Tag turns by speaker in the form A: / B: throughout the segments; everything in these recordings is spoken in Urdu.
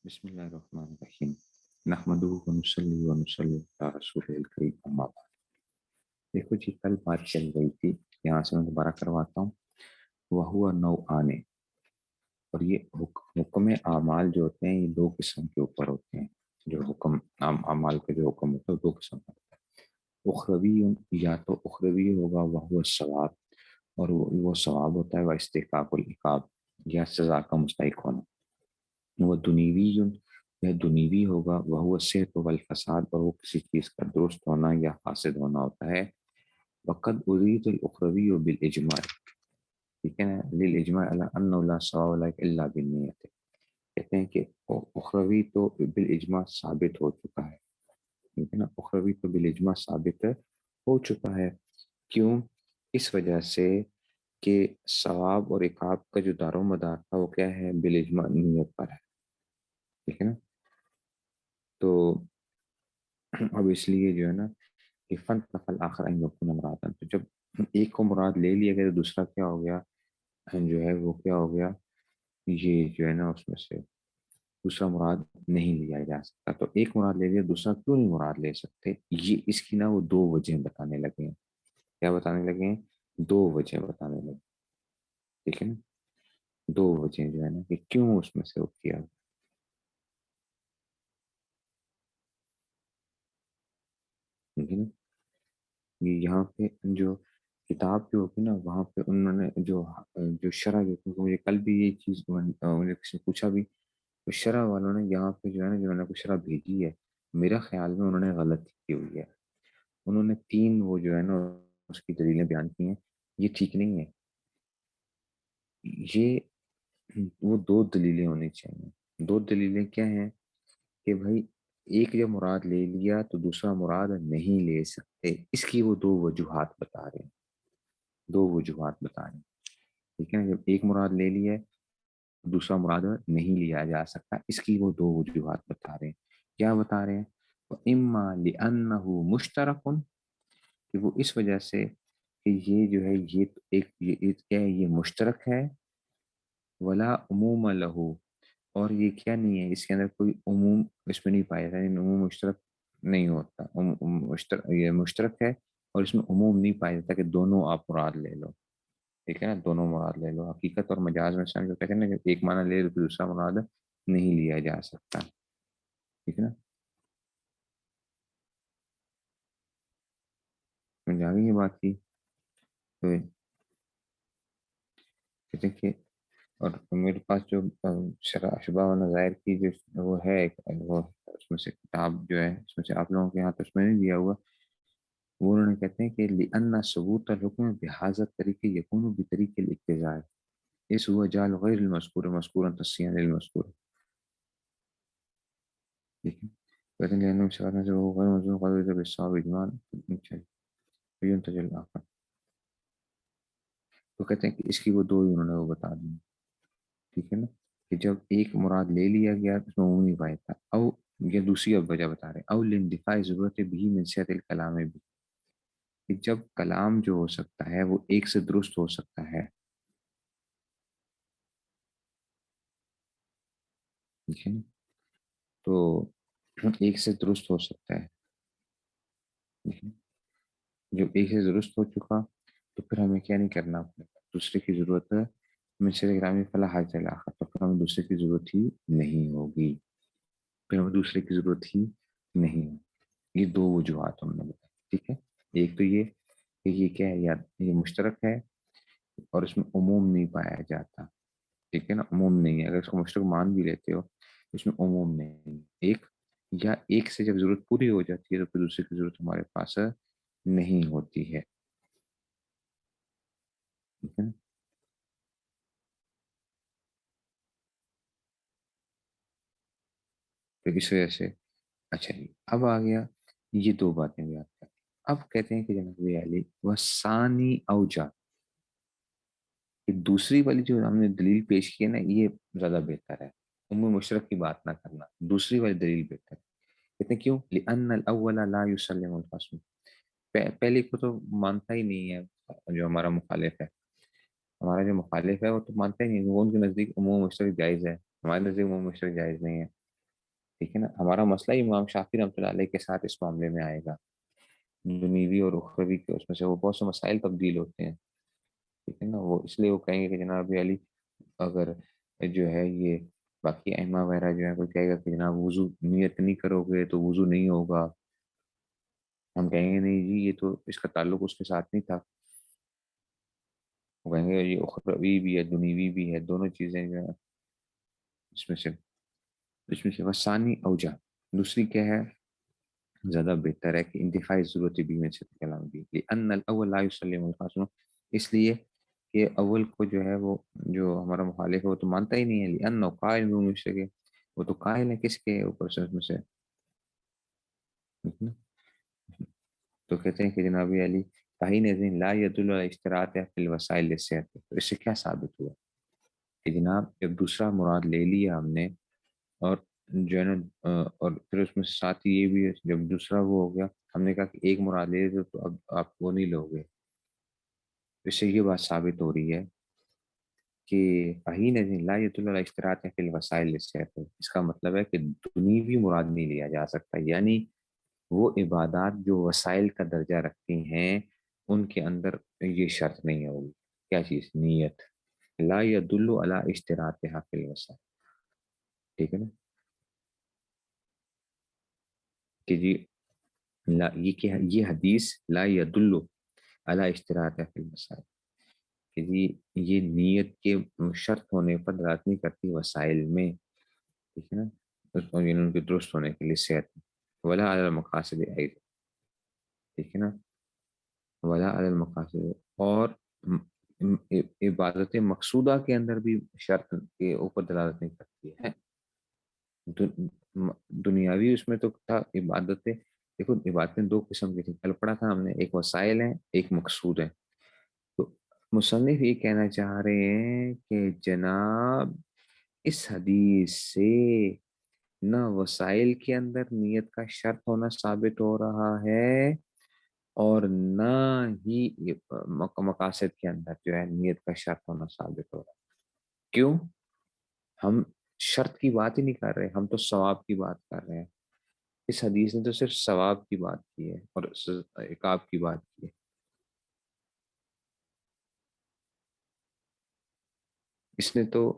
A: بسم اللہ الرحمن الرحیم نحمدہ ونصلی ونسلم علی رسول الکریم اما بعد۔ دیکھو جی، کل بات چل رہی تھی، یہاں سے میں دوبارہ کرواتا ہوں۔ وہو نوعان، اور یہ حکم اعمال جو ہوتے ہیں یہ دو قسم کے اوپر ہوتے ہیں۔ جو حکم اعمال کا جو حکم ہوتا ہے وہ دو قسم کا ہوتا ہے۔ اخروی، یا تو اخروی ہوگا وہو ثواب، اور وہ ثواب ہوتا ہے وہ استحقاق العقاب، یا سزا کا مستحق ہونا۔ وہ دنیوی، یا دنیوی ہوگا وہ صحت والفساد، اور وہ کسی چیز کا درست ہونا یا فاسد ہونا ہوتا ہے۔ وقد ارید الاخروی بالاجماع، ٹھیک ہے نا، للاجماع علی انہ لا ثواب الا بالنیت، کہتے ہیں کہ اخروی تو بالاجماع ثابت ہو چکا ہے، ٹھیک ہے نا، اخروی تو بالاجماع ثابت ہو چکا ہے۔ کیوں؟ اس وجہ سے کہ ثواب اور عقاب کا جو دار و مدار تھا وہ کیا ہے؟ بالاجماع نیت پر ہے، ٹھیک ہے نا۔ تو اب اس لیے جو ہے نا کہ فن نفل آخر ان یکون مرادن، تو جب ایک کو مراد لے لیا گیا تو دوسرا کیا ہو گیا؟ جو ہے وہ کیا ہو گیا؟ یہ جو ہے نا اس میں سے دوسرا مراد نہیں لیا جا سکتا۔ تو ایک مراد لے لیا، دوسرا کیوں نہیں مراد لے سکتے؟ یہ اس کی نا وہ دو وجہ بتانے لگے ہیں۔ کیا بتانے لگے ہیں؟ دو وجہ بتانے لگے، ٹھیک ہے نا، دو وجہ جو ہے نا کہ کیوں اس میں سے وہ کیا، ٹھیک ہے نا۔ یہاں پہ جو کتاب جو ہوگی نا وہاں پہ انہوں نے جو شرح جو، مجھے کل بھی یہ چیز مجھے کسی نے پوچھا بھی، تو شرح والوں نے یہاں پہ جو ہے نا، جو انہوں نے شرح بھیجی ہے، میرا خیال میں انہوں نے غلط کی ہوئی ہے۔ انہوں نے تین وہ جو ہے نا اس کی دلیلیں بیان کی ہیں، یہ ٹھیک نہیں ہے۔ یہ وہ دو دلیلیں ہونی چاہیے۔ دو دلیلیں کیا ہیں؟ کہ بھائی ایک جب مراد لے لیا تو دوسرا مراد نہیں لے سکتے، اس کی وہ دو وجوہات بتا رہے ہیں، دو وجوہات بتا رہے ہیں، ٹھیک ہے نا۔ جب ایک مراد لے لیا ہے دوسرا مراد نہیں لیا جا سکتا، اس کی وہ دو وجوہات بتا رہے ہیں۔ کیا بتا رہے ہیں؟ اما لانه مشترک، کہ وہ اس وجہ سے کہ یہ جو ہے یہ کیا ہے؟ یہ مشترک ہے۔ ولا عموم له، اور یہ کیا نہیں ہے؟ اس کے اندر کوئی عموم اس میں نہیں پایا جاتا، یعنی عموم مشترک نہیں ہوتا، یہ مشترک ہے اور اس میں عموم نہیں پایا جاتا کہ دونوں آپ مراد لے لو، ٹھیک ہے نا، دونوں مراد لے لو۔ حقیقت اور مجاز میں سمجھو، کہتے ہیں نا کہ ایک معنی لے لو تو دوسرا مراد نہیں لیا جا سکتا، ٹھیک ہے نا۔ سمجھ آ گئی یہ بات کی؟ تو کہتے ہیں کہ، اور میرے پاس جو شرح اشباہ و نظائر کی جو وہ ہے وہ اس میں سے کتاب جو ہے اس میں سے آپ لوگوں کے یہاں تو اس میں نہیں دیا ہوا، وہ انہوں نے کہتے ہیں کہ لأن ثبوت الحکم بهذا الطریق یکون بطریق الاقتضاء، اس ہوا جعل غیر المذکور مذکورا تصحیحا للمذکور، ٹھیک ہے۔ کہتے ہیں لأنه شرعا سے وہ غیر مذکور قدر بالصواب اجمالا فينتج الآخر، تو کہتے ہیں کہ اس کی وہ دو ہی انہوں نے وہ بتا دی، ٹھیک ہے نا، کہ جب ایک مراد لے لیا گیا اس میں عمومی پایا تھا، او یہ دوسری اب وجہ بتا رہے ہیں، او لاندفاع ضرورت بھی من صحت الکلام بھی، کہ جب کلام جو ہو سکتا ہے وہ ایک سے درست ہو سکتا ہے، ٹھیک ہے نا، تو ایک سے درست ہو سکتا ہے، ٹھیک ہے؟ جب ایک سے درست ہو چکا تو پھر ہمیں کیا نہیں کرنا پڑے گا، دوسرے کی ضرورت ہے، من صحت الکلام فلا حاجۃ الاخر، تو پھر ہمیں دوسرے کی ضرورت ہی نہیں ہوگی، پھر ہمیں دوسرے کی ضرورت ہی نہیں ہوگی۔ یہ دو وجوہات ہم نے بتائی، ٹھیک ہے۔ ایک تو یہ کہ یہ کیا ہے، یاد یہ مشترک ہے اور اس میں عموم نہیں پایا جاتا، ٹھیک ہے نا، عموم نہیں ہے، اگر اس کو مشترک مان بھی لیتے ہو اس میں عموم نہیں، ایک یا ایک سے جب ضرورت پوری ہو جاتی ہے تو پھر دوسرے کی ضرورت ہمارے پاس نہیں ہوتی ہے، ٹھیک ہے نا۔ تو اس وجہ سے اچھا جی، اب آ گیا یہ دو باتیں بھی آپ کریں۔ اب کہتے ہیں کہ جناب علی وہ ثانی اوجا، کہ دوسری والی جو ہم نے دلیل پیش کی ہے نا یہ زیادہ بہتر ہے، مشرق کی بات نہ کرنا، دوسری والی دلیل بہتر ہے۔ کہتے ہیں کیوں؟ لأن الاول لا يسلم الخصم، پہلے کو تو مانتا ہی نہیں ہے، جو ہمارا مخالف ہے، ہمارا جو مخالف ہے وہ تو مانتا ہی نہیں، وہ ان کے نزدیک عموم مشترک جائز ہے، ہمارے نزدیک عموم مشترک جائز نہیں ہے، ٹھیک ہے نا. ہمارا مسئلہ امام شافعی رحمۃ اللہ علیہ کے ساتھ اس معاملے میں آئے گا. دنیوی اور اخروی کے اس میں سے وہ بہت سے مسائل تبدیل ہوتے ہیں. ٹھیک ہے نا. وہ اس لیے وہ کہیں گے کہ جناب علی اگر جو ہے یہ باقی ائمہ وغیرہ جو ہے کوئی کہے گا کہ جناب وضو نیت نہیں کرو گے تو وضو نہیں ہوگا, ہم کہیں گے نہیں جی یہ تو اس کا تعلق اس کے ساتھ نہیں تھا. وہ کہیں گے یہ اخروی بھی ہے دنیوی بھی ہے, دونوں چیزیں جو ہے اس میں سے وسانی اوجہ. دوسری کیا ہے, زیادہ بہتر ہے کہ انتفاعی ضرورت بھی میں سے کلام بھی لأن الاول لا يسلم القاسم, اس لیے کہ اول کو جو ہے وہ جو ہمارا مخالف ہے وہ تو مانتا ہی نہیں ہے. لأنه قائل بمشرک, وہ تو قائل ہے کس کے اوپر سے, اس میں سے. تو کہتے ہیں کہ جناب علی تعین ذہن لا يدل على اشتراط فی الوسائل للصحت. تو اس سے کیا ثابت ہوا کہ جناب جب دوسرا مراد لے لیا ہم نے اور جو ہے نا اور پھر اس میں ساتھ ہی یہ بھی ہے جب دوسرا وہ ہو گیا ہم نے کہا کہ ایک مراد لے لیتے تو اب آپ وہ نہیں لو گے. اس سے یہ بات ثابت ہو رہی ہے کہ فہین لا يدل على اشتراط فی الوسائل للصحت. اس کا مطلب ہے کہ دنیوی مراد نہیں لیا جا سکتا, یعنی وہ عبادات جو وسائل کا درجہ رکھتی ہیں ان کے اندر یہ شرط نہیں ہوگی. کیا چیز؟ نیت. لا يدل على اشتراطها في الوسائل. ٹھیک ہے نا. کہ جی لا یہ حدیث لا يدل على اشتراطها في الوسائل کہ جی یہ نیت کے شرط ہونے پر دلالت نہیں کرتی وسائل میں. ٹھیک ہے نا. ان کے درست ہونے کے لیے صحت ولا علی المقاصد ایضا. ٹھیک ہے نا. ولا علی المقاصد, اور عبادت مقصودہ کے اندر بھی شرط کے اوپر دلالت نہیں کرتی ہے. دنیاوی اس میں تو تھا عبادتیں. دیکھو عبادتیں دو قسم کی تھیں, کل پڑھا تھا ہم نے, ایک وسائل ہیں ایک مقصود ہے. تو مصنف یہ کہنا چاہ رہے ہیں کہ جناب اس حدیث سے نہ وسائل کے اندر نیت کا شرط ہونا ثابت ہو رہا ہے اور نہ ہی مقاصد کے اندر جو ہے نیت کا شرط ہونا ثابت ہو رہا ہے. کیوں؟ ہم شرط کی بات ہی نہیں کر رہے, ہم تو ثواب کی بات کر رہے ہیں. اس حدیث نے تو صرف ثواب کی بات کی ہے اور عقاب کی بات کی ہے. اس نے تو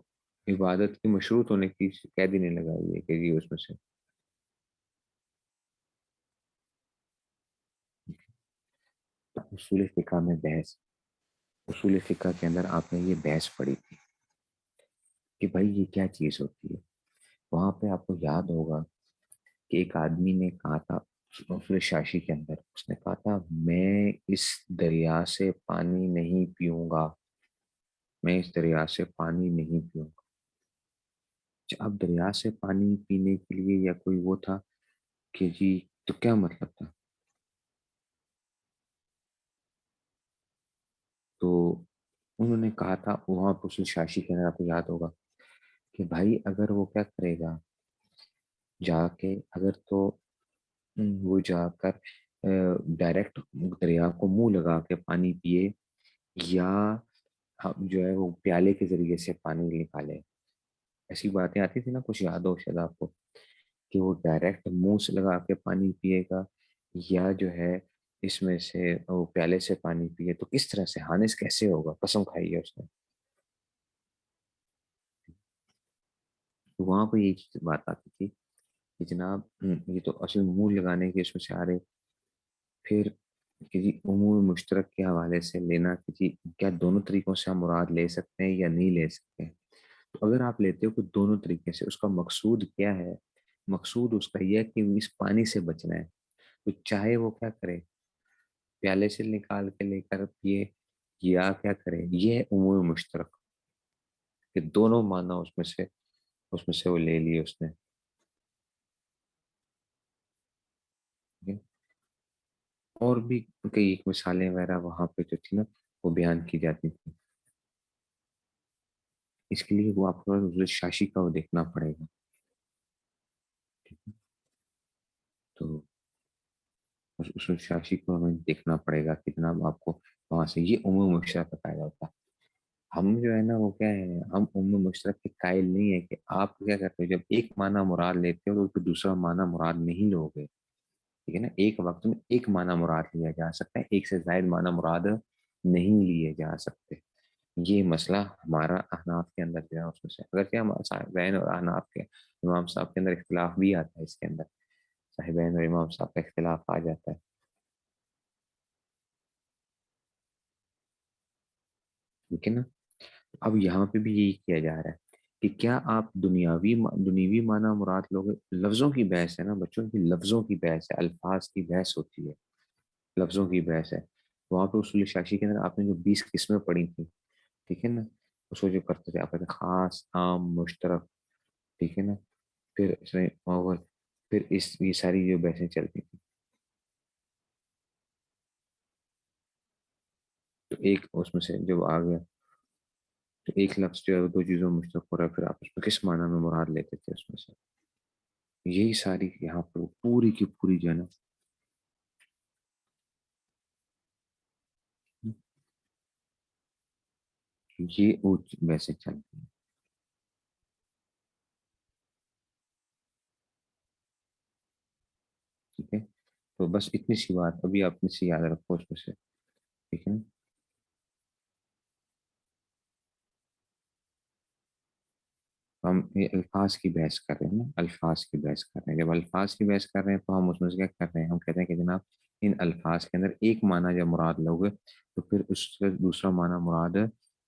A: عبادت کی مشروط ہونے کی قید ہی نہیں لگائی ہے کہ جی اس میں سے. اصول فقہ میں بحث, اصول فقہ کے اندر آپ نے یہ بحث پڑھی تھی کہ بھائی یہ کیا چیز ہوتی ہے. وہاں پہ آپ کو یاد ہوگا کہ ایک آدمی نے کہا تھا اصول شاشی کے اندر, اس نے کہا تھا میں اس دریا سے پانی نہیں پیوں گا, میں اس دریا سے پانی نہیں پیوں گا. اب دریا سے پانی پینے کے لیے یا کوئی وہ تھا کہ جی تو کیا مطلب تھا. تو انہوں نے کہا تھا وہاں اصول شاشی کے اندر آپ کو یاد ہوگا کہ بھائی اگر وہ کیا کرے گا جا کے, اگر تو وہ جا کر ڈائریکٹ دریا کو منہ لگا کے پانی پیے یا جو ہے وہ پیالے کے ذریعے سے پانی نکالے. ایسی باتیں آتی تھی نا, کچھ یاد ہو شاید آپ کو, کہ وہ ڈائریکٹ منہ سے لگا کے پانی پیے گا یا جو ہے اس میں سے وہ پیالے سے پانی پیے. تو کس طرح سے ہانس کیسے ہوگا, قسم کھائی ہے اس نے. تو وہاں پہ یہ بات آتی تھی کہ جناب یہ تو اصل منہ لگانے کے اس میں سے آ رہے, پھر کسی عموم مشترک کے حوالے سے لینا کہ کیا دونوں طریقوں سے ہم مراد لے سکتے ہیں یا نہیں لے سکتے ہیں. تو اگر آپ لیتے ہو کہ دونوں طریقے سے, اس کا مقصود کیا ہے؟ مقصود اس کا یہ ہے کہ اس پانی سے بچنا ہے. تو چاہے وہ کیا کرے, پیالے سے نکال کے لے کر پیے یا کیا کرے, یہ ہے عموم مشترک کہ دونوں معنی اس میں سے وہ لے لیے اس نے. اور بھی کئی مثالیں وغیرہ وہاں پہ جو تھی نا وہ بیان کی جاتی تھی. اس کے لیے وہ آپ کو حضرت شاشی کا وہ دیکھنا پڑے گا. ٹھیک ہے. تو اس شاشی کو ہمیں دیکھنا پڑے گا کہ جناب آپ کو وہاں سے یہ عموم مشترک کا فائدہ ہوتا ہے. ہم جو ہے نا وہ کیا ہے، ہم مشترک کے قائل نہیں ہے کہ آپ کیا کرتے ہو جب ایک معنی مراد لیتے ہو تو پھر دوسرا معنی مراد نہیں لو گے، ٹھیک ہے نا، ایک وقت میں ایک معنی مراد لیا جا سکتا ہے، ایک سے زائد معنی مراد نہیں لیے جا سکتے۔ یہ مسئلہ ہمارا احناف کے اندر جو ہے اس میں سے، اگر کیا صاحبین اور احناف کے امام صاحب کے اندر اختلاف بھی آتا ہے، اس کے اندر صاحبین اور امام صاحب کا اختلاف آ جاتا ہے، ٹھیک ہے نا۔ اب یہاں پہ بھی یہی کیا جا رہا ہے کہ کیا آپ دنیاوی معنی مراد لوگ، لفظوں کی بحث ہے نا بچوں کی، لفظوں کی بحث ہے، الفاظ کی بحث ہوتی ہے، لفظوں کی بحث ہے۔ وہاں پہ اصول شاشی کے اندر آپ نے جو 20 قسمیں پڑھی تھیں، ٹھیک ہے نا، اس کو جو کرتے تھے آپ کہتے ہیں خاص عام مشترک، ٹھیک ہے نا، پھر اس میں اور پھر یہ ساری جو بحثیں چلتی تھیں، تو ایک اس میں سے جب آ گیا تو ایک لفظ جو ہے وہ دو چیزوں میں مشترک ہو رہا ہے، پھر آپ اس میں کس معنی میں مراد لیتے تھے اس میں سے، یہی ساری یہاں پر پوری کی پوری جو ہے نا یہ وہ ویسے چلتی ہے، ٹھیک ہے۔ تو بس اتنی سی بات ابھی آپ نے سے یاد رکھو اس میں سے، ٹھیک ہے نا۔ ہم یہ الفاظ کی بحث کر رہے ہیں نا، الفاظ کی بحث کر رہے ہیں، جب الفاظ کی بحث کر رہے ہیں تو ہم اس میں سے کیا کر رہے ہیں، ہم کہتے ہیں کہ جناب ان الفاظ کے اندر ایک معنی جب مراد لوگے تو پھر اس سے دوسرا معنی مراد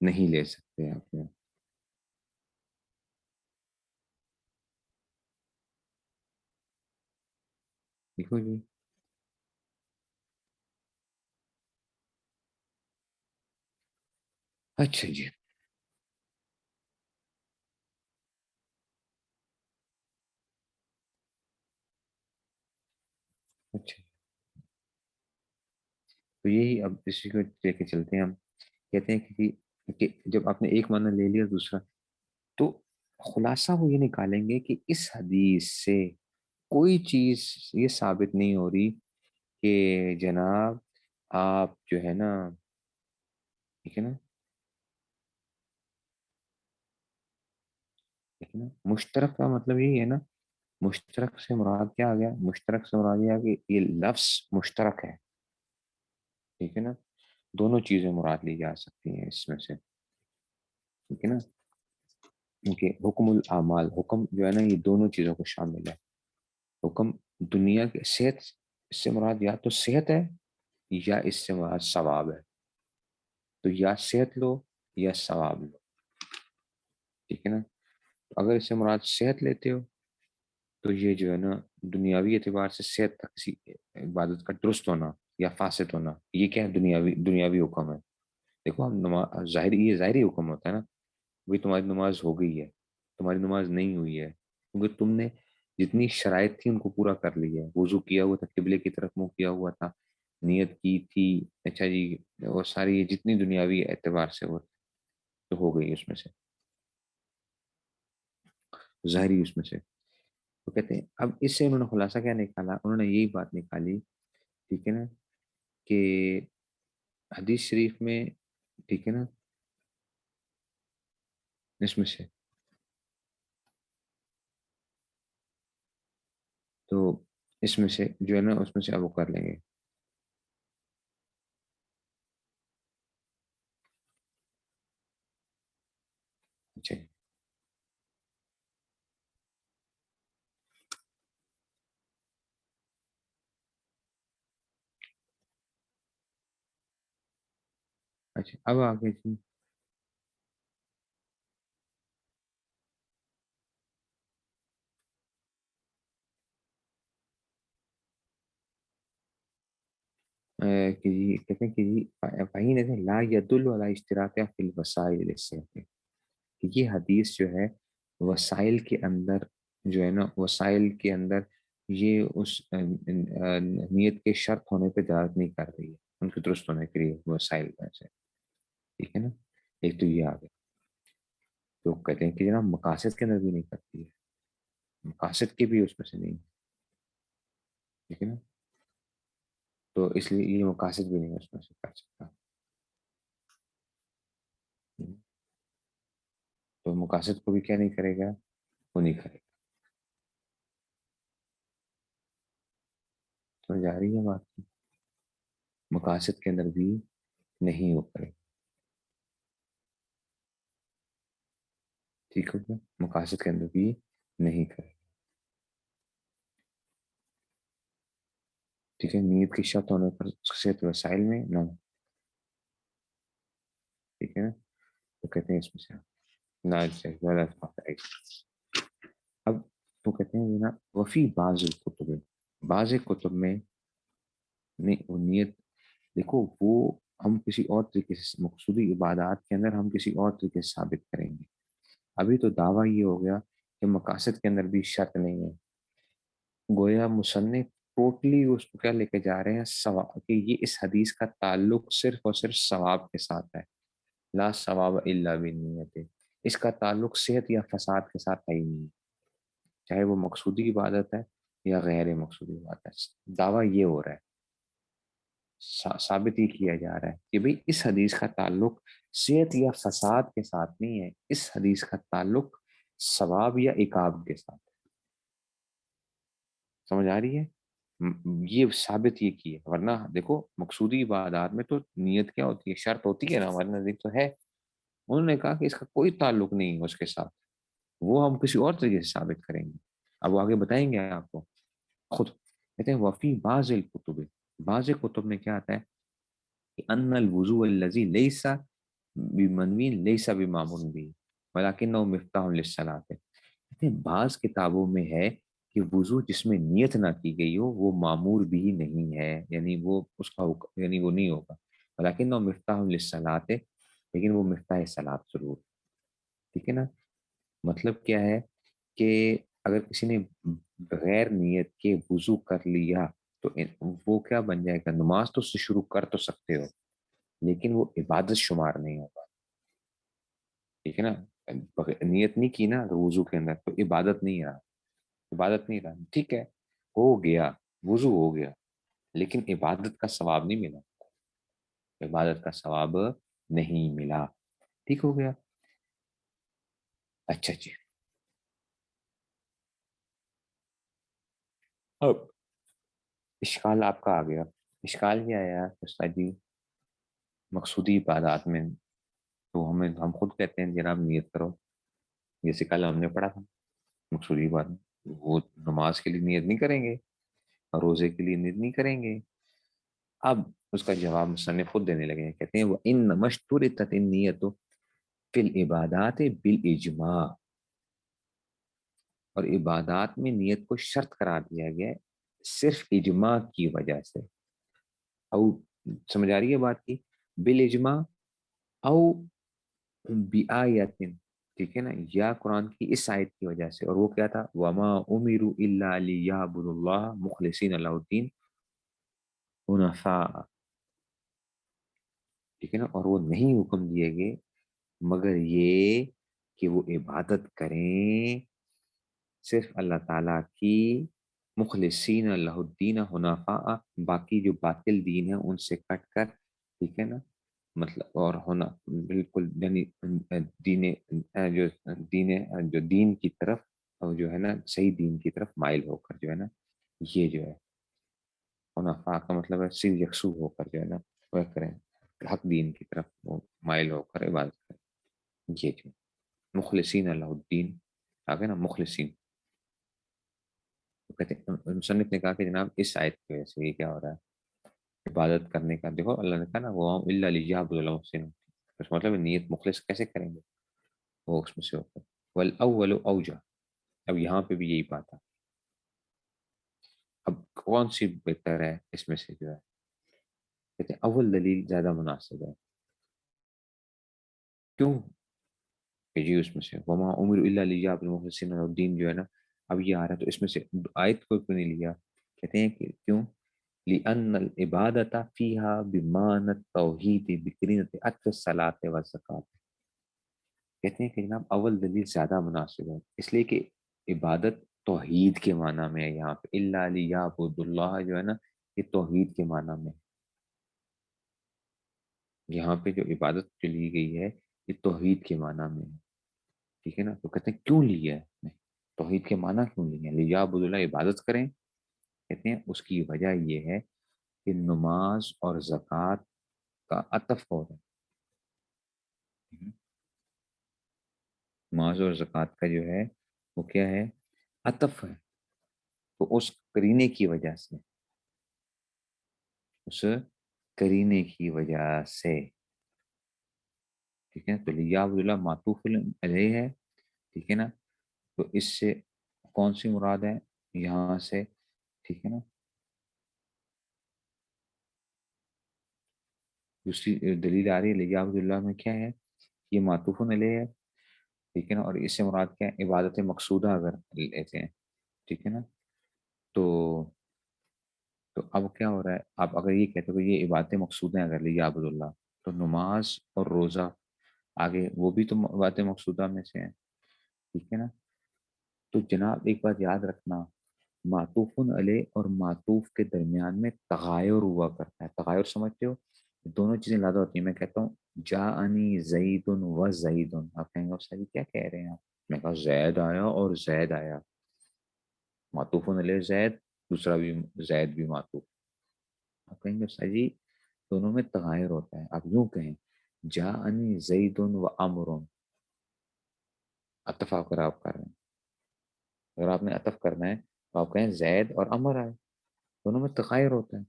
A: نہیں لے سکتے آپ، دیکھو جی۔ اچھا جی، اچھا، تو یہی اب اسی کو لے کے چلتے ہیں ہم، کہتے ہیں کہ جب آپ نے ایک معنی لے لیا دوسرا، تو خلاصہ وہ یہ نکالیں گے کہ اس حدیث سے کوئی چیز یہ ثابت نہیں ہو رہی کہ جناب آپ جو ہے نا، ٹھیک ہے نا، ٹھیک ہے نا، مشترک کا مطلب یہی ہے نا، مشترک سے مراد کیا آ گیا، مشترک سے مراد یہ کہ یہ لفظ مشترک ہے، ٹھیک ہے نا، دونوں چیزیں مراد لی جا سکتی ہیں اس میں سے، ٹھیک ہے نا، کیونکہ حکم الاعمال، حکم جو ہے نا یہ دونوں چیزوں کو شامل ہے، حکم دنیا کے صحت، اس سے مراد یا تو صحت ہے یا اس سے مراد ثواب ہے، تو یا صحت لو یا ثواب لو، ٹھیک ہے نا، اگر اس سے مراد صحت لیتے ہو تو یہ جو ہے نا دنیاوی اعتبار سے صحت تک کسی عبادت کا درست ہونا یا فاسد ہونا، یہ کیا ہے، دنیاوی حکم ہے۔ دیکھو ہم نماز ظاہری، یہ ظاہری حکم ہوتا ہے نا، وہی تمہاری نماز ہو گئی ہے، تمہاری نماز نہیں ہوئی ہے کیونکہ تم نے جتنی شرائط تھی ان کو پورا کر لیا ہے، وضو کیا ہوا تھا، قبلے کی طرف منہ کیا ہوا تھا، نیت کی تھی، اچھا جی، وہ ساری جتنی دنیاوی اعتبار سے وہ تو ہو گئی اس میں سے، ظاہری اس میں سے، تو کہتے ہیں اب اس سے انہوں نے خلاصہ کیا نکالا، انہوں نے یہی بات نکالی، ٹھیک ہے نا، کہ حدیث شریف میں، ٹھیک ہے نا، اس میں سے تو اس میں سے جو ہے نا اس میں سے اب وہ کر لیں گے، اچھا اچھا، اب آگے جی، کہ جی کہتے ہیں کہ جی فہین ہے لا یدل علی اشتراک فی الوسائل سے، کہ یہ حدیث جو ہے وسائل کے اندر جو ہے نا، وسائل کے اندر یہ اس نیت کے شرط ہونے پہ دلالت نہیں کر رہی ہے، ان کے درست ہونے کے لیے وسائل میں سے، ٹھیک ہے نا، ایک تو یہ آ گیا، تو کہتے ہیں کہ جناب مقاصد کے اندر بھی نہیں کرتی ہے، مقاصد کے بھی اس میں سے نہیں، ٹھیک ہے نا، تو اس لیے یہ مقاصد بھی نہیں اس میں سے کر سکتا، تو مقاصد کو بھی کیا نہیں کرے گا، وہ نہیں کرے گا. سمجھ آ رہی ہے بات کی؟ مقاصد کے اندر بھی نہیں وہ کرے گا. ٹھیک ہو گیا، مقاصد کے اندر بھی نہیں کرے گا. ٹھیک ہے، نیت کی شرط ہونے پر شخصیت وسائل میں نہ ہو. ٹھیک ہے نا، تو کہتے ہیں اس میں سے اب تو کہتے ہیں نا وفی بعض الکتب، بعض کتب میں وہ نیت، دیکھو وہ ہم کسی اور طریقے سے مقصودی عبادات کے اندر ہم کسی اور طریقے سے ثابت کریں گے. ابھی تو دعویٰ یہ ہو گیا کہ مقاصد کے اندر بھی شرط نہیں ہے. گویا مصنف ٹوٹلی اس کو کیا لے کے جا رہے ہیں، ثواب، کہ یہ اس حدیث کا تعلق صرف اور صرف ثواب کے ساتھ ہے. لا ثواب الا بالنیت، اس کا تعلق صحت یا فساد کے ساتھ ہے ہی نہیں، چاہے وہ مقصودی عبادت ہے یا غیر مقصودی عبادت ہے. دعویٰ یہ ہو رہا ہے، ثابت ہی کیا جا رہا ہے کہ بھئی اس حدیث کا تعلق صحت یا فساد کے ساتھ نہیں ہے، اس حدیث کا تعلق ثواب یا عقاب کے ساتھ. سمجھ آ رہی ہے؟ یہ ثابت یہ کی ہے. ورنہ دیکھو مقصودی عبادات میں تو نیت کیا ہوتی ہے، شرط ہوتی ہے نا، ورنہ دیکھ تو ہے. انہوں نے کہا کہ اس کا کوئی تعلق نہیں ہے اس کے ساتھ، وہ ہم کسی اور طریقے سے ثابت کریں گے. اب وہ آگے بتائیں گے آپ کو خود. کہتے ہیں وفی بعض الکتب، بعض کتب میں کیا آتا ہے کہ ان الوضوء الذی لیس بمنوی لیس بمامور بھی ولکنہ مفتاح للصلاۃ. کہتے ہیں بعض کتابوں میں ہے کہ وضو جس میں نیت نہ کی گئی ہو وہ معمور بھی نہیں ہے، یعنی وہ اس کا یعنی وہ نہیں ہوگا. ولکنہ مفتاح للصلاۃ، لیکن وہ مفتاح صلاۃ ضرور. ٹھیک ہے نا. مطلب کیا ہے کہ اگر کسی نے بغیر نیت کے وضو کر لیا تو وہ کیا بن جائے گا، نماز تو شروع کر تو سکتے ہو لیکن وہ عبادت شمار نہیں ہوگا. ٹھیک ہے نا. نیت نہیں کی نا وضو کے اندر تو عبادت نہیں رہا، عبادت نہیں رہا. ٹھیک ہے، ہو گیا، وضو ہو گیا، لیکن عبادت کا ثواب نہیں ملا، عبادت کا ثواب نہیں ملا. ٹھیک ہو گیا. اچھا جی، اب اشکال آپ کا آ گیا. اشکال کیا ہے یار استاد جی؟ مقصودی عبادات میں تو ہم خود کہتے ہیں جناب نیت کرو، جیسے کل ہم نے پڑھا تھا مقصودی عبادت. وہ نماز کے لیے نیت نہیں کریں گے، روزے کے لیے نیت نہیں کریں گے. اب اس کا جواب مصنف خود دینے لگے ہیں. کہتے ہیں وہ ان مشتورطت النیت فی العبادات بالاجماع، اور عبادات میں نیت کو شرط قرار دیا گیا ہے صرف اجماع کی وجہ سے. او سمجھ آ رہی ہے بات کی؟ بالاجماع او بآیت، ٹھیک ہے نا، یا قرآن کی اس آیت کی وجہ سے. اور وہ کیا تھا، وما امروا الا لیعبدوا اللہ مخلصین لہ الدین حنفاء. ٹھیک ہے نا. اور وہ نہیں حکم دیے گئے مگر یہ کہ وہ عبادت کریں صرف اللہ تعالیٰ کی، مخلصین اللہ الدین حنفاء، باقی جو باطل دین ہے ان سے کٹ کر. ٹھیک ہے نا. مطلب اور ہونا بالکل یعنی دین جو دین کی طرف، اور جو ہے نا صحیح دین کی طرف مائل ہو کر جو ہے نا، یہ جو ہے حنفاء کا مطلب ہے صرف یکسو ہو کر جو ہے نا وہ کریں، حق دین کی طرف وہ مائل ہو کر عبادت کریں. یہ جو مخلصین اللہ الدین آگے نا مخلصین. کہتے ہیں مصنف نے کہا کہ جناب اس آیت کی وجہ سے یہ کیا ہو رہا ہے، عبادت کرنے کا. دیکھو اللہ نے کہا نا وہ الا لیعبدوا اللہ محسن، اس مطلب نیت مخلص کیسے کریں گے، وہ اس میں سے ہوتا ہے. والاول اوجہ، اب یہاں پہ بھی یہی بات ہے. اب کون سی بہتر ہے اس میں سے جو ہے، کہتے ہیں اول دلیل زیادہ مناسب ہے. کیوں کہ جی اس میں سے وما امر الا لیعبدوا المخلصین الدین جو ہے نا، اب یہ آ رہا ہے تو اس میں سے آیت کو کیوں نہیں لیا؟ کہتے ہیں کہ کیوں، لأن العبادت فیہا بمعنی التوحید بقرینۃ عطف الصلاۃ والزکوٰۃ. کہتے ہیں کہ جناب اول دلیل زیادہ مناسب ہے اس لیے کہ عبادت توحید کے معنی میں ہے. یہاں پہ الا لیعبدوا اللہ جو ہے نا یہ توحید کے معنی میں ہے. یہاں پہ جو عبادت جو لی گئی ہے یہ توحید کے معنی میں ہے. ٹھیک ہے نا. تو کہتے ہیں کیوں لیا ہے توحید کے معنی کیوں لیے ہیں, لیعبدوا اللہ, عبادت کریں. کہتے ہیں اس کی وجہ یہ ہے کہ نماز اور زکوٰۃ کا عطف ہو رہا ہے. نماز اور زکوٰۃ کا جو ہے وہ کیا ہے, عطف ہے. تو اس کرینے کی وجہ سے, اس کرینے کی وجہ سے, ٹھیک ہے. تو لیعبدوا اللہ معطوف علیہ ہے, ٹھیک ہے نا. تو اس سے کون سی مراد ہے یہاں سے, ٹھیک ہے نا. دوسری دلیل آ رہی ہے لیعبدوا اللہ میں کیا ہے, یہ معطوف علیہ ہے, ٹھیک ہے نا. اور اس سے مراد کیا ہے, عبادت مقصودہ اگر لیتے ہیں, ٹھیک ہے نا. تو تو اب کیا ہو رہا ہے, آپ اگر یہ کہتے ہو کہ یہ عبادت مقصودہ ہیں اگر لیعبدوا اللہ, تو نماز اور روزہ آگے وہ بھی تو عبادت مقصودہ میں سے ہیں, ٹھیک ہے نا. تو جناب ایک بات یاد رکھنا, معطوف علیہ اور معطوف کے درمیان میں تغایر ہوا کرتا ہے. تغایر سمجھتے ہو, دونوں چیزیں لادا ہوتی ہیں. میں کہتا ہوں جاءنی زید و زید, آپ کہیں گے استاد جی کیا کہہ رہے ہیں آپ. میں کہا زید آیا اور زید آیا, معطوف علیہ زید, دوسرا بھی زید بھی معطوف. آپ کہیں گے استاد جی دونوں میں تغایر ہوتا ہے. آپ یوں کہیں جاءنی زید و عمر, اتفاق کر آپ کر رہے ہیں. اگر آپ نے عطف کرنا ہے تو آپ کہیں زید اور عمر آئے, دونوں میں تغایر ہوتا ہے.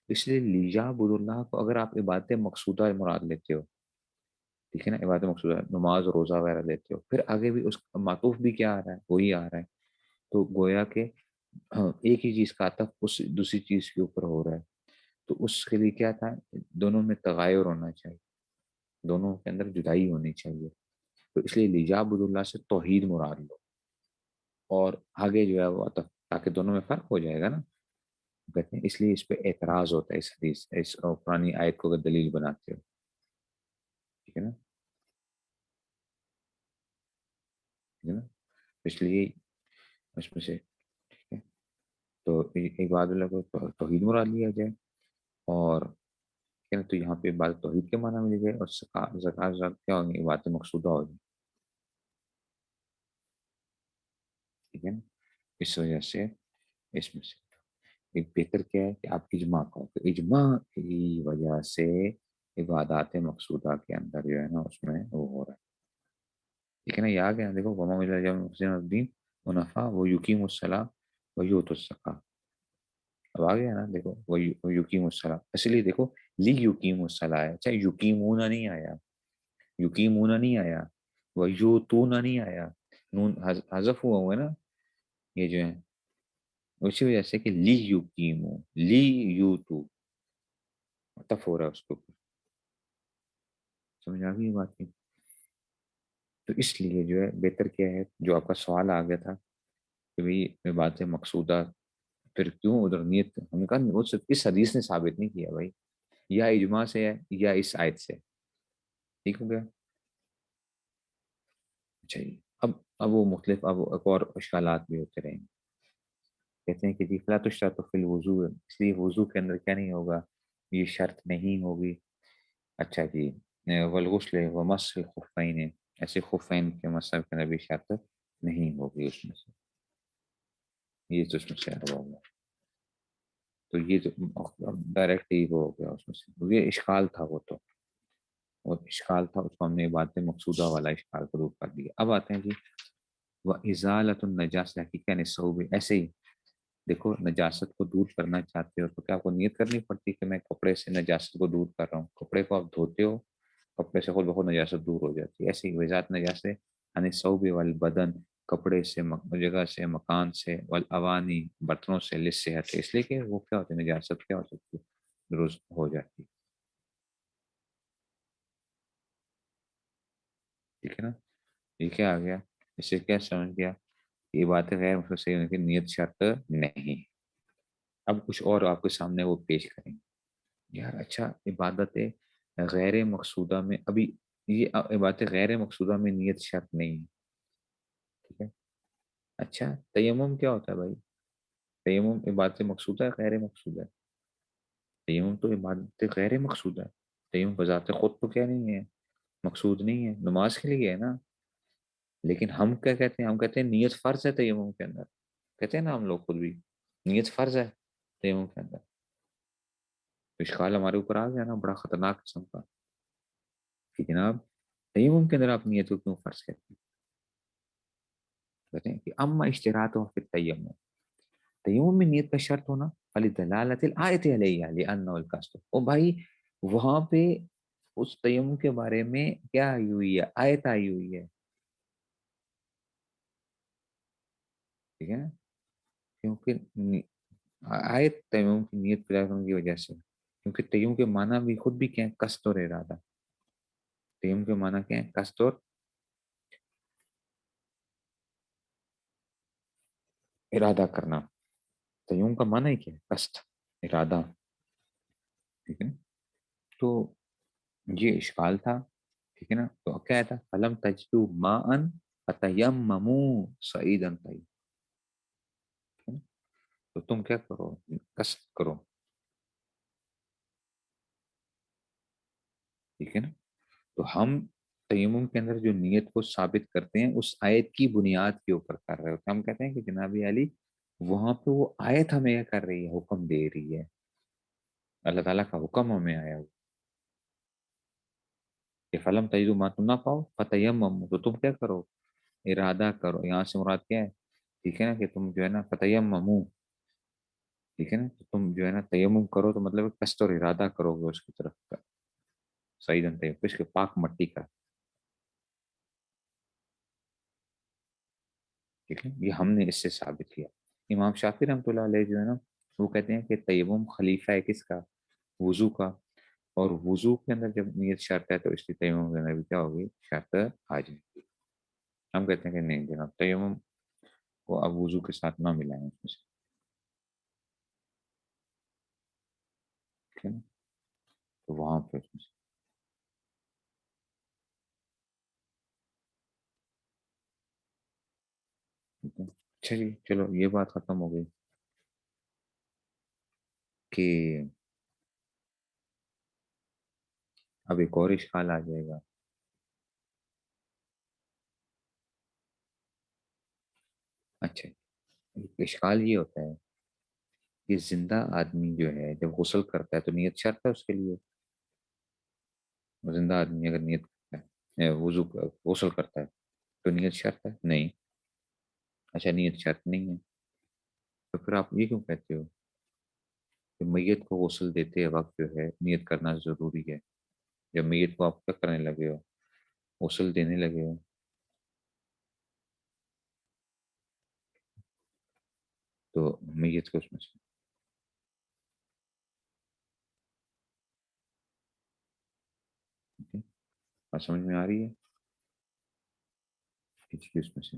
A: اس لیے لیعبدوا اللہ کو اگر آپ عبادت مقصودہ مراد لیتے ہو, ٹھیک ہے نا, عبادت مقصودہ نماز روزہ وغیرہ لیتے ہو, پھر آگے بھی اس معطوف بھی کیا آ رہا ہے, وہی آ رہا ہے. تو گویا کہ ایک ہی چیز کا عطف اس دوسری چیز کے اوپر ہو رہا ہے. تو اس کے لیے کیا تھا, دونوں میں تغایر ہونا چاہیے, دونوں کے اندر جدائی ہونی چاہیے. تو اس لیے لیعبدوا اللہ سے توحید مراد لو, اور آگے جو ہے وہ عطف, تاکہ دونوں میں فرق ہو جائے گا نا. کہتے ہیں اس لیے اس پہ اعتراض ہوتا ہے اس حدیث, اس پرانی آیت کو اگر دلیل بناتے ہو, ٹھیک ہے نا, ٹھیک ہے نا. اس لیے اس میں سے, ٹھیک ہے, تو عباد اللہ کو توحید مراد لیا جائے, اور کیا تو یہاں پہ عبادت توحید کے معنی میں لی جائے, اور زکوٰۃ کیا ہوگی, عبادت مقصودہ ہوگی, ٹھیک ہے نا. اس وجہ سے اس میں سے ایک بہتر کیا ہے کہ آپ اجماع کرو, تو اجماع کی وجہ سے عبادات مقصودہ کے اندر جو ہے نا اس میں وہ ہو رہا ہے, ٹھیک ہے نا. یہ آ گیا دیکھو, وما الدین منافع وہ یقیم الصلاۃ و یؤتوا الزکوٰۃ, اب آ گیا نا. دیکھو وہ یقیم الصلاۃ, اس لیے دیکھو لی یقیم الصلاۃ ہے, چاہے یقیمون نہیں آیا, یقیمون نہیں آیا, وہ یوتون نہیں آیا, نون حذف ہوا ہے نا یہ جو ہے, اسی وجہ سے کہ لی یقیمو لی یوتو تف ہو رہا ہے اس کے اوپر. سمجھ آ گئی بات کی. تو اس لیے جو ہے بہتر کیا ہے, جو آپ کا سوال آ گیا تھا کہ بھائی بات مقصودہ پھر کیوں ادھر نیت, ہم نے کہا وہ صرف اس حدیث نے ثابت نہیں کیا بھائی, یا اجماع سے ہے یا اس آیت سے, ٹھیک ہو گیا. اچھا جی, اب وہ مختلف, اب ایک اور اشکالات بھی ہوتے رہیں گے. کہتے ہیں کہ جی فلا تشترط فی الوضو, اس لیے وضو کے اندر کیا نہیں ہوگا, یہ شرط نہیں ہوگی. اچھا جی, والغسل ومسح الخفین, ایسے خفین کے مسح کے اندر بھی شرط نہیں ہوگی اس میں سے, یہ تو اس میں سے ہوگا. تو یہ تو ڈائریکٹ ہی وہ ہو گیا اس میں سے, یہ اشکال تھا وہ تو, اور اشکال تھا اس کو ہم نے باتیں مقصودہ والا اشکال کو دور کر دیا. اب آتے ہیں جی وہ ازالت النجاست حقیقہ نصوب, ایسے ہی دیکھو نجاست کو دور کرنا چاہتے ہو تو کیا آپ کو نیت کرنی پڑتی کہ میں کپڑے سے نجاست کو دور کر رہا ہوں. کپڑے کو آپ دھوتے ہو, کپڑے سے خود بخود نجاست دور ہو جاتی ہے. ایسے ہی وزات نجاست یعنی صوب والبدن, کپڑے سے, جگہ سے, مکان سے, والاوانی برتنوں سے, لصحت, اس لیے کہ وہ کیا ہوتی ہے, نجاست کیا ہو سکتی ہے, درست ہو جاتی ہے, ٹھیک ہے نا. یہ کیا آ گیا, اس سے کیا سمجھ گیا, یہ باتیں غیر مطلب صحیح ہونے کی نیت شرط نہیں. اب کچھ اور آپ کے سامنے وہ پیش کریں گے. یار اچھا, عبادت غیر مقصودہ میں ابھی, یہ عبادت غیر مقصودہ میں نیت شرط نہیں ہے, ٹھیک ہے. اچھا تیمم کیا ہوتا ہے بھائی, تیمم عبادت مقصودہ ہے غیر مقصودہ ہے, تیمم تو عبادت غیر مقصودہ ہے. تیمم بذات خود تو کیا نہیں ہے, مقصود نہیں ہے, نماز کے لیے ہے نا, لیکن ہم کیا کہتے ہیں؟ ہم کہتے ہیں نیت فرض ہے تیمم کے اندر، کہتے ہیں نا ہم لوگ خود بھی، نیت فرض ہے تیمم کے اندر. تو اشکال ہمارے اوپر آ گیا نا بڑا خطرناک قسم کا کہ جناب تیمم کے اندر آپ نیت کو کیوں فرض کرتے ہیں؟ کہتے ہیں کہ اما اشتراط ہو پھر تیمم، تیمم میں نیت کا شرط ہونا فلدلالت الآیت علیہ لأنہ القصد. او بھائی وہاں پہ اس تیمم کے بارے میں کیا آئی ہوئی ہے؟ آیت آئی ہوئی ہے. ٹھیک ہے نا؟ کیونکہ آیت تیمم کی نیت پیدا کرنے کی وجہ سے، کیونکہ تیمم کے معنی بھی خود بھی کیا ہے؟ قصد اور ارادہ. تیمم کے معنی کیا ہے؟ قصد اور ارادہ کرنا. تیمم کا معنی ہی کیا ہے؟ قصد، ارادہ. ٹھیک ہے نا؟ تو یہ اشکال تھا. ٹھیک ہے نا؟ تو کیا تھا؟ فلم تجدو ماء فتیمموا صعیدا طیبا. تو تم کیا کرو؟ قصد کرو. ٹھیک ہے نا؟ تو ہم تیمم کے اندر جو نیت کو ثابت کرتے ہیں اس آیت کی بنیاد کے اوپر کر رہے ہوتے ہیں. ہم کہتے ہیں کہ جناب علی وہاں پہ وہ آیت ہمیں یہ کر رہی ہے، حکم دے رہی ہے، اللہ تعالیٰ کا حکم ہمیں آیا ہوا کہ فلم تجدو ما، تم نہ پاؤ فتیمموا، تو تم کیا کرو؟ ارادہ کرو. یہاں سے مراد کیا ہے؟ ٹھیک ہے نا؟ کہ تم جو ہے نا فتیمموا، ٹھیک ہے نا؟ تو تم جو ہے نا تیمم کرو، تو مطلب قصد اور ارادہ کرو گے اس کی طرف کا. صحیح جانتے ہیں اس کے پاک مٹی کا. ٹھیک ہے، یہ ہم نے اس سے ثابت کیا. امام شافعی رحمۃ اللہ علیہ جو ہے نا وہ کہتے ہیں کہ تیمم خلیفہ ہے کس کا؟ وضو کا. اور وضو کے اندر جب نیت شرط ہے تو اس کی تیمم کے اندر بھی کیا ہوگی؟ شرط آ جائے گی. ہم کہتے ہیں کہ نہیں جناب، تیمم کو اب وضو کے ساتھ نہ ملائیں اس میں سے. ٹھیک ہے نا؟ تو وہاں پہ اس میں سے ٹھیک ہے. اچھا جی چلو یہ بات ختم ہو گئی کہ اب ایک اور اشکال آ جائے گا. اچھا، اشکال یہ ہوتا ہے کہ زندہ آدمی جو ہے جب غسل کرتا ہے تو نیت شرط ہے اس کے لیے. زندہ آدمی اگر نیت کرتا ہے غسل کرتا ہے تو نیت شرط ہے؟ نہیں. اچھا نیت شرط نہیں ہے تو پھر آپ یہ کیوں کہتے ہو کہ میت کو غسل دیتے وقت جو ہے نیت کرنا ضروری ہے؟ جب میت کو آپ کیا کرنے لگے ہو؟ غسل دینے لگے ہو. تو میت کو اس میں سے ٹھیک ہے؟ بات سمجھ میں آ رہی ہے کسی اس میں سے؟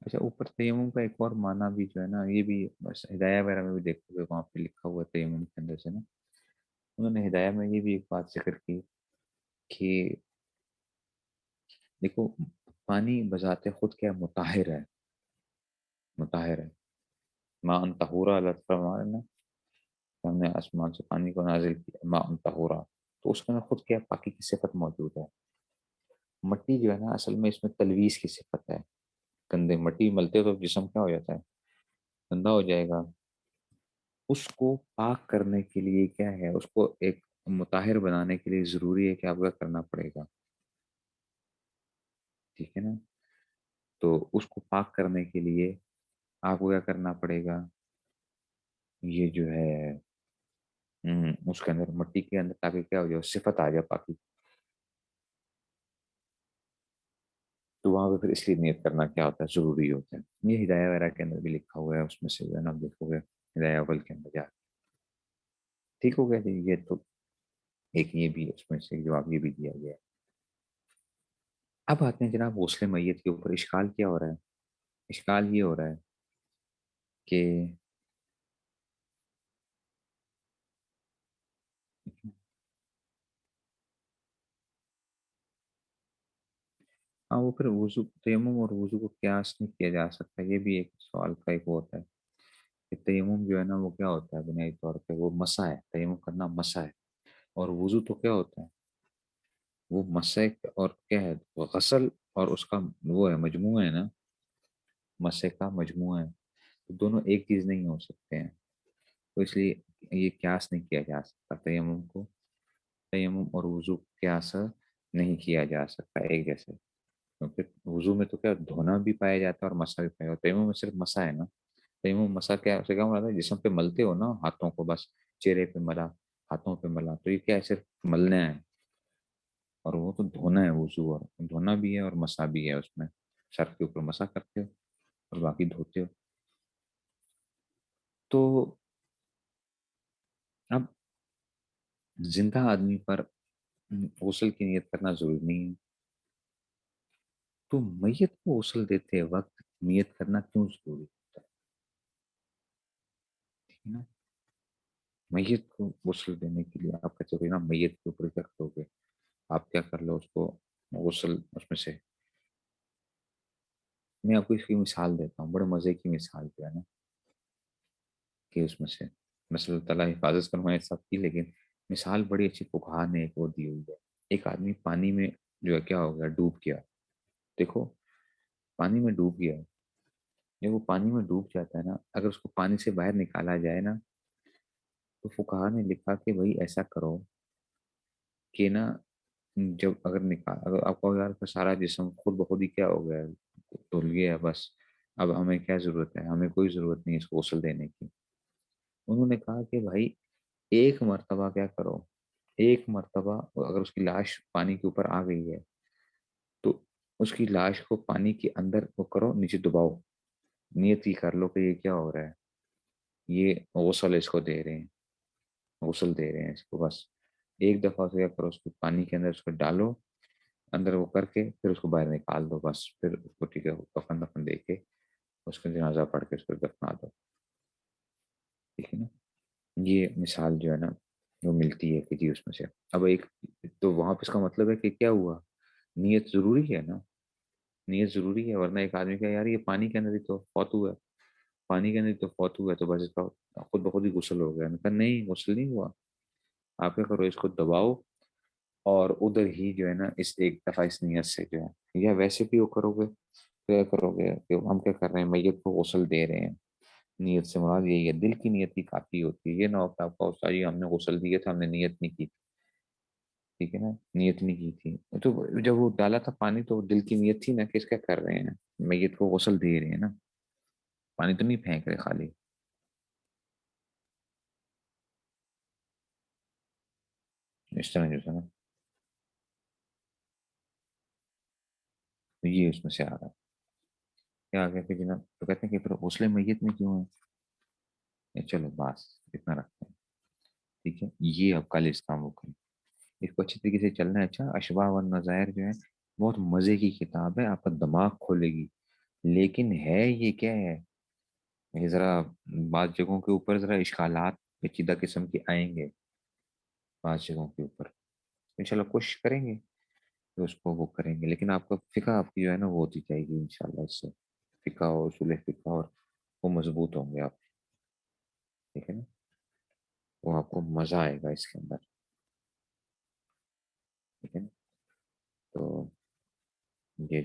A: اچھا اوپر تیمم کا ایک اور معنی بھی جو ہے نا یہ بھی بس ہدایہ وغیرہ میں بھی دیکھو گے وہاں پہ لکھا ہوا ہے تیمم کے اندر سے نا انہوں نے ہدایہ میں یہ بھی ایک بات ذکر کی کہ دیکھو پانی بذات خود کیا مطہر ہے، مطہر ہے. ماء طہورا اللہ فرما رہے نا کہ ہم نے آسمان سے پانی کو نازل کیا ماء طہورا. تو اس کے اندر خود کیا پاکی کی صفت موجود ہے. مٹی جو ہے نا اصل میں اس میں تلویث کی صفت ہے. گندے مٹی ملتے تو جسم کیا ہو جاتا ہے؟ گندا ہو جائے گا. اس کو پاک کرنے کے لیے کیا ہے؟ اس کو ایک مطہر بنانے کے لیے ضروری ہے کہ آپ کا کرنا پڑے گا. ٹھیک ہے نا؟ تو اس کو پاک کرنے کے لیے آپ کو کیا کرنا پڑے گا؟ یہ جو ہے اس کے اندر مٹی کے اندر تاکہ کیا ہو جائے صفت آ جائے پاکی. تو وہاں پہ پھر اس لیے نیت کرنا کیا ہوتا ہے؟ ضروری ہوتا ہے. یہ ہدایہ وغیرہ کے اندر بھی لکھا ہوا ہے اس میں سے جو ہے نا آپ دیکھو گے ہدایہ اول کے اندر جا کے. ٹھیک ہو گیا جی. یہ تو ایک یہ بھی اس میں سے جواب یہ بھی دیا گیا ہے. اب آتے ہیں جناب غسل میت کے اوپر. اشکال کیا ہو رہا ہے؟ اشکال یہ ہو رہا ہے کہ ہاں وہ پھر وضو تیمم اور وضو کو قیاس نہیں کیا جا سکتا. یہ بھی ایک سوال کا ایک وہ ہوتا ہے کہ تیمم جو ہے نا وہ کیا ہوتا ہے؟ بنیادی طور پہ وہ مسا ہے. تیمم کرنا مسا ہے اور وضو تو کیا ہوتا ہے؟ وہ مسح اور کیا ہے، وہ غسل اور اس کا وہ ہے مجموعہ ہے نا، مسح کا مجموعہ ہے، تو دونوں ایک چیز نہیں ہو سکتے ہیں، تو اس لیے یہ قیاس نہیں کیا جا سکتا تیمم کو، تیمم اور وضو قیاس نہیں کیا جا سکتا ایک جیسے، کیونکہ وضو میں تو کیا دھونا بھی پایا جاتا ہے اور مسا بھی پایا جاتا ہے، تیمم میں صرف مسا ہے نا، تیمم مسا کیا اسے کیا مراد ہے، جسم پہ ملتے ہو نا ہاتھوں کو، بس چہرے پہ ملا، ہاتھوں پہ ملا، تو یہ کیا ہے، صرف ملنا ہے، اور وہ تو دھونا ہے، وضو اور دھونا بھی ہے اور مسا بھی ہے، اس میں سر کے اوپر مسا کرتے ہو اور باقی دھوتے ہو. تو اب زندہ آدمی پر غسل کی نیت کرنا ضروری نہیں ہے، تو میت کو غسل دیتے وقت نیت کرنا کیوں ضروری ہوتا ہے نا؟ میت کو غسل دینے کے لیے آپ کہتے ہو نا میت کے اوپر کیا کرو گے، آپ کیا کر لو اس کو غسل اس میں سے. میں آپ کو اس کی مثال دیتا ہوں، بڑے مزے کی مثال جو ہے نا، کہ اس میں سے مثلا تعالیٰ حفاظت کروانے سب کی، لیکن مثال بڑی اچھی فقہا نے ایک وہ دی ہوئی ہے. ایک آدمی پانی میں جو ہے کیا ہو گیا، ڈوب گیا. دیکھو پانی میں ڈوب گیا، جب وہ پانی میں ڈوب جاتا ہے نا، اگر اس کو پانی سے باہر نکالا جائے نا، تو فقہا نے لکھا کہ بھائی ایسا کرو کہ نا، جب اگر نکال اگر آپ کو یار کا سارا جسم خود بخود ہی کیا ہو گیا ہے، دھل گیا ہے، بس اب ہمیں کیا ضرورت ہے، ہمیں کوئی ضرورت نہیں اس کو غسل دینے کی. انہوں نے کہا کہ بھائی ایک مرتبہ کیا کرو، ایک مرتبہ اگر اس کی لاش پانی کے اوپر آ گئی ہے، تو اس کی لاش کو پانی کے اندر وہ کرو، نیچے دباؤ، نیت ہی کر لو کہ یہ کیا ہو رہا ہے، یہ غسل اس کو دے رہے ہیں، غسل دے رہے ہیں اس کو. بس ایک دفعہ سے کیا کرو، اس کو پانی کے اندر اس کو ڈالو، اندر وہ کر کے پھر اس کو باہر نکال دو، بس پھر اس کو ٹھیک ہے کفن دفن دے کے اس کا جنازہ پڑھ کے اس کو دفنا دو. ٹھیک ہے نا، یہ مثال جو ہے نا وہ ملتی ہے کہ جی اس میں سے. اب ایک تو وہاں پہ اس کا مطلب ہے کہ کیا ہوا، نیت ضروری ہے نا، نیت ضروری ہے، ورنہ ایک آدمی کا یار یہ پانی کے اندر ہی تو فوت ہوا ہے، پانی کے اندر ہی تو فوت ہوا ہے، تو بس اس کا خود بخود ہی غسل ہو گیا. میں کہا نہیں غسل نہیں ہوا، آپ کیا کرو، اس کو دباؤ اور ادھر ہی جو ہے نا اس ایک دفعہ اس نیت سے جو ہے، یا ویسے بھی وہ کرو گے، کیا کرو گے کہ ہم کیا کر رہے ہیں، میت کو غسل دے رہے ہیں، نیت سے مراد یہی ہے، دل کی نیت ہی کافی ہوتی ہے، یہ نہ ہوتا آپ کا استاد جی ہم نے غسل دیے تھا، ہم نے نیت نہیں کی. ٹھیک ہے نا، نیت نہیں کی تھی، تو جب وہ ڈالا تھا پانی تو دل کی نیت تھی نا کہ اس کیا کر رہے ہیں، میت کو غسل دے رہے ہیں نا، پانی تو نہیں پھینک رہے خالی. اس طرح جو ہے نا، تو یہ اس میں سے آ رہا ہے. کیا آ گیا کہ جناب تو کہتے ہیں کہ پھر غسل میت میں کیوں ہے، چلو بس اتنا رکھتے ہیں. ٹھیک ہے، یہ اب کل اس کام کو کریں، اس کو اچھی طریقے سے چلنا ہے. اچھا اشباح و نظائر جو ہے بہت مزے کی کتاب ہے، آپ کا دماغ کھولے گی، لیکن ہے یہ کیا ہے، یہ ذرا بعض جگہوں کے اوپر ذرا اشکالات پیچیدہ قسم کے آئیں گے، بعض جگہوں کے اوپر انشاءاللہ کوشش کریں گے کہ اس کو وہ کریں گے، لیکن آپ کا فقہ آپ کی جو ہے نا وہ ہوتی جائے گی انشاءاللہ، اس سے فقہ اور اصول فقہ اور وہ مضبوط ہوں گے آپ. ٹھیک ہے نا، وہ آپ کو مزہ آئے گا اس کے اندر. ٹھیک ہے نا، تو یہ